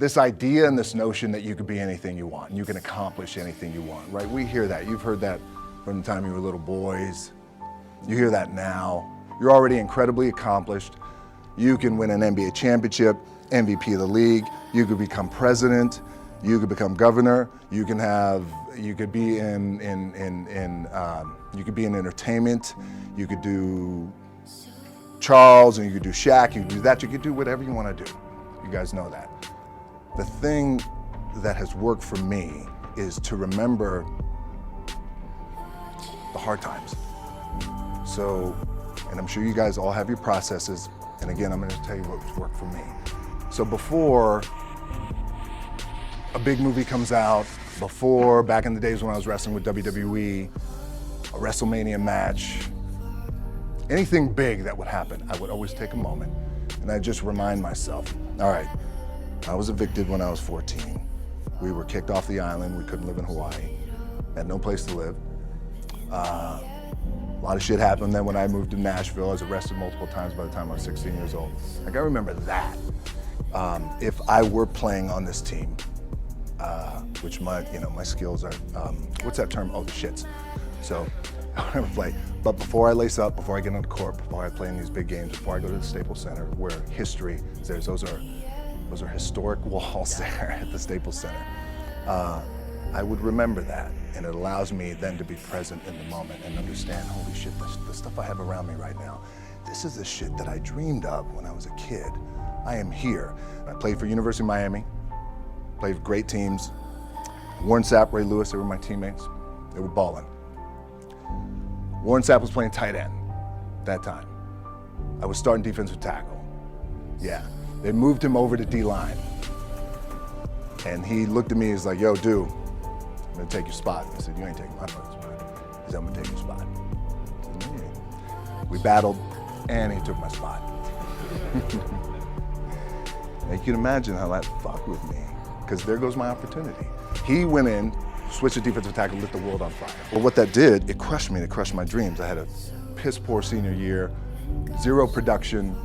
this idea and this notion that you could be anything you want and you can accomplish anything you want, right? We hear that. You've heard that from the time you were little boys. You hear that now. You're already incredibly accomplished. You can win an NBA championship, MVP of the league. You could become president. You could become governor. You could be in entertainment. You could do Charles, and you could do Shaq. You could do that. You could do whatever you want to do. You guys know that. The thing that has worked for me is to remember the hard times. So, and I'm sure you guys all have your processes. And again, I'm going to tell you what's worked for me. So before a big movie comes out, before back in the days when I was wrestling with WWE, a WrestleMania match, anything big that would happen, I would always take a moment and I'd just remind myself, all right, I was evicted when I was 14. We were kicked off the island. We couldn't live in Hawaii. Had no place to live. A lot of shit happened. Then when I moved to Nashville, I was arrested multiple times by the time I was 16 years old. I gotta remember that. If I were playing on this team, which my skills are, what's that term? Oh, the shits. So I would never play. But before I lace up, before I get on the court, before I play in these big games, before I go to the Staples Center, where history is there, those are historic walls there at the Staples Center. I would remember that, and it allows me then to be present in the moment and understand, holy shit, the stuff I have around me right now, this is the shit that I dreamed of when I was a kid. I am here. I played for University of Miami, played for great teams. Warren Sapp, Ray Lewis, they were my teammates. They were balling. Warren Sapp was playing tight end that time. I was starting defensive tackle. Yeah, they moved him over to D-line. And he looked at me, he's like, yo, dude, I'm gonna take your spot. I said, you ain't taking my fucking spot. He said, I'm gonna take your spot. I said, yeah. We battled, and he took my spot. Now you can imagine how that fucked with me, because there goes my opportunity. He went in, switched to defensive tackle, lit the world on fire. Well, what that did, it crushed me, it crushed my dreams. I had a piss poor senior year, zero production,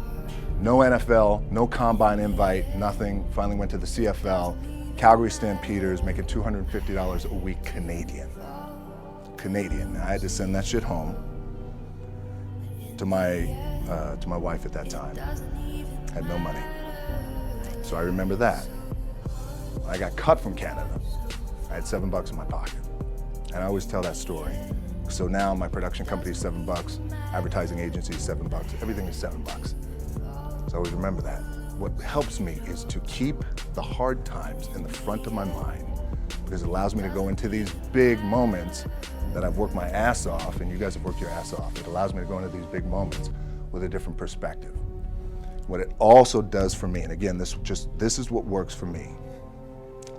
no NFL, no combine invite, nothing. Finally went to the CFL. Calgary Stampeders, making $250 a week Canadian. Now, I had to send that shit home to my wife at that time. Had no money. So I remember that. I got cut from Canada. I had $7 in my pocket. And I always tell that story. So now my production company is $7, advertising agency is $7, everything is $7. So I always remember that. What helps me is to keep the hard times in the front of my mind, because it allows me to go into these big moments that I've worked my ass off, and you guys have worked your ass off. It allows me to go into these big moments with a different perspective. What it also does for me, and again, this is what works for me.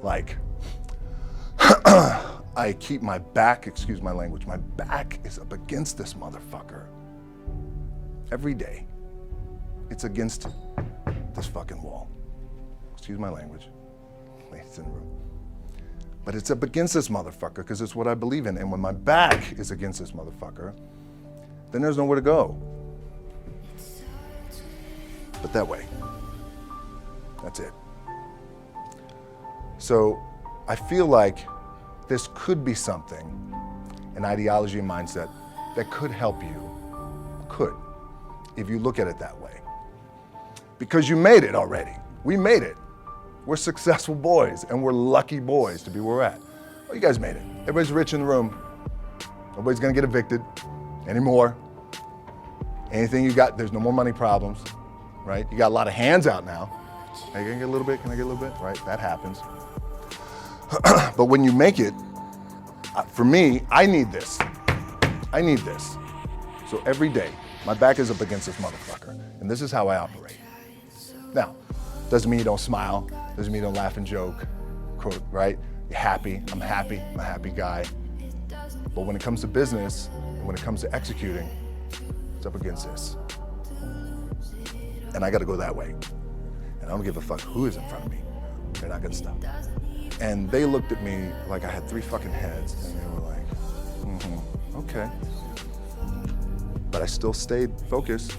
Like, I keep my back, excuse my language, my back is up against this motherfucker. Every day, it's against this fucking wall. Excuse my language, ladies in the room. But it's up against this motherfucker because it's what I believe in. And when my back is against this motherfucker, then there's nowhere to go. But that way, that's it. So I feel like this could be something, an ideology and mindset that could help you, if you look at it that way. Because you made it already. We made it. We're successful boys, and we're lucky boys to be where we're at. Well, you guys made it. Everybody's rich in the room. Nobody's gonna get evicted anymore. Anything you got, there's no more money problems, right? You got a lot of hands out now. Hey, can I get a little bit? Can I get a little bit? Right, that happens. But when you make it, for me, I need this. I need this. So every day, my back is up against this motherfucker, and this is how I operate. Now, doesn't mean you don't smile, doesn't mean you don't laugh and joke, quote, right? You're happy, I'm a happy guy. But when it comes to business, and when it comes to executing, it's up against this. And I gotta go that way. And I don't give a fuck who is in front of me. They're not gonna stop. And they looked at me like I had 3 fucking heads, and they were like, okay. But I still stayed focused,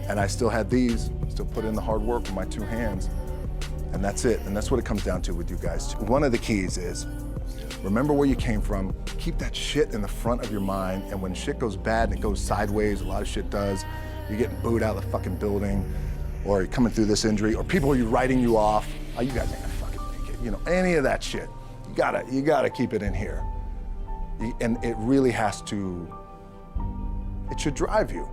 and I still had these, still put in the hard work with my 2 hands, And that's it, and that's what it comes down to with you guys. One of the keys is, remember where you came from, keep that shit in the front of your mind, and when shit goes bad and it goes sideways, a lot of shit does, you're getting booed out of the fucking building, or you're coming through this injury, or people are writing you off, oh, you guys ain't gonna fucking make it, you know, any of that shit. You gotta keep it in here. And it really has to, it should drive you.